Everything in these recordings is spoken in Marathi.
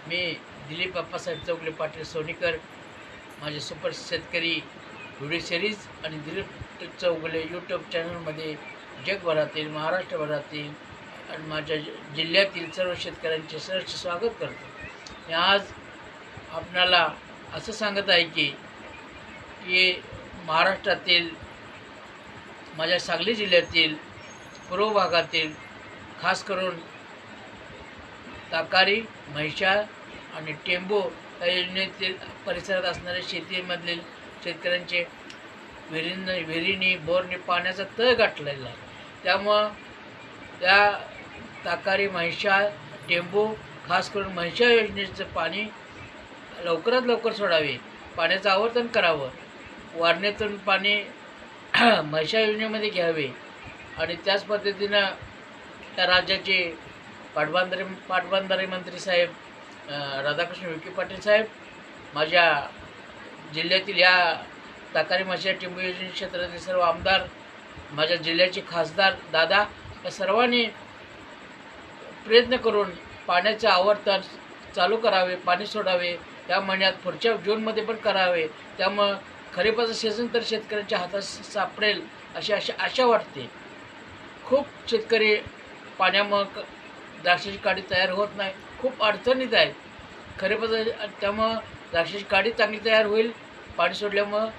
मी दिलीप अप्पासाहेब चौगले पाटील सोनीकर, माझे सुपर शेतकरी व्हिडिओ सिरीज आणि दिलीप चौगले यूट्यूब चॅनलमध्ये जगभरातील, महाराष्ट्रभरातील आणि माझ्या जिल्ह्यातील सर्व शेतकऱ्यांचे सहर्ष स्वागत करतो. मी आज आपणाला असं सांगत आहे की महाराष्ट्रातील, माझ्या सांगली जिल्ह्यातील पूर्व भागातील, खास करून ताकारी, म्हैसाळ आणि टेंबो या योजनेतील परिसरात असणाऱ्या शेतीमधील शेतकऱ्यांचे विहिरीनी बोरनी पाण्याचा तळ गाठलेला आहे. त्यामुळं त्या ताकारी, म्हैसाळ, टेंबो, खास करून म्हैसाळ योजनेचं पाणी लवकरात लवकर सोडावे, पाण्याचं आवर्तन करावं, वारणेतून पाणी म्हैसाळ योजनेमध्ये घ्यावे आणि त्याच पद्धतीनं त्या राज्याचे पाटबंधारे मंत्री साहेब राधाकृष्ण विखे पाटील साहेब, माझ्या जिल्ह्यातील या ताकारी, म्हैसाळ, टेंबू योजने क्षेत्रातील सर्व आमदार, माझ्या जिल्ह्याचे खासदार दादा, या सर्वांनी प्रयत्न करून पाण्याचे आवर्तन चालू करावे, पाणी सोडावे. या महिन्यात पुढच्या जूनमध्ये पण करावे. त्यामुळं खरीपाचं सीझन तर शेतकऱ्यांच्या हातात सापडेल अशी आशा वाटते. खूप शेतकरी पाण्यामुळं द्राक्षाची काडी तयार होत नाही, खूप अडचणीत आहेत खरीपाचं. त्यामुळं द्राक्षाची काडी चांगली तयार होईल पाणी सोडल्यामुळं,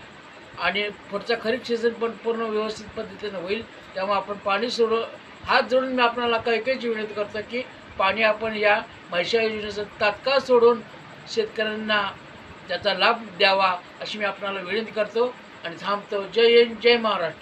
आणि पुढचा खरीप सीझन पण पूर्ण व्यवस्थित पद्धतीनं होईल. त्यामुळे आपण पाणी सोडू, हात जोडून मी आपल्याला काही विनंती करतो की पाणी आपण या म्हैसाळ योजनेचं तात्काळ सोडून शेतकऱ्यांना त्याचा लाभ द्यावा अशी मी आपल्याला विनंती करतो आणि थांबतो. जय हिंद, जय महाराष्ट्र.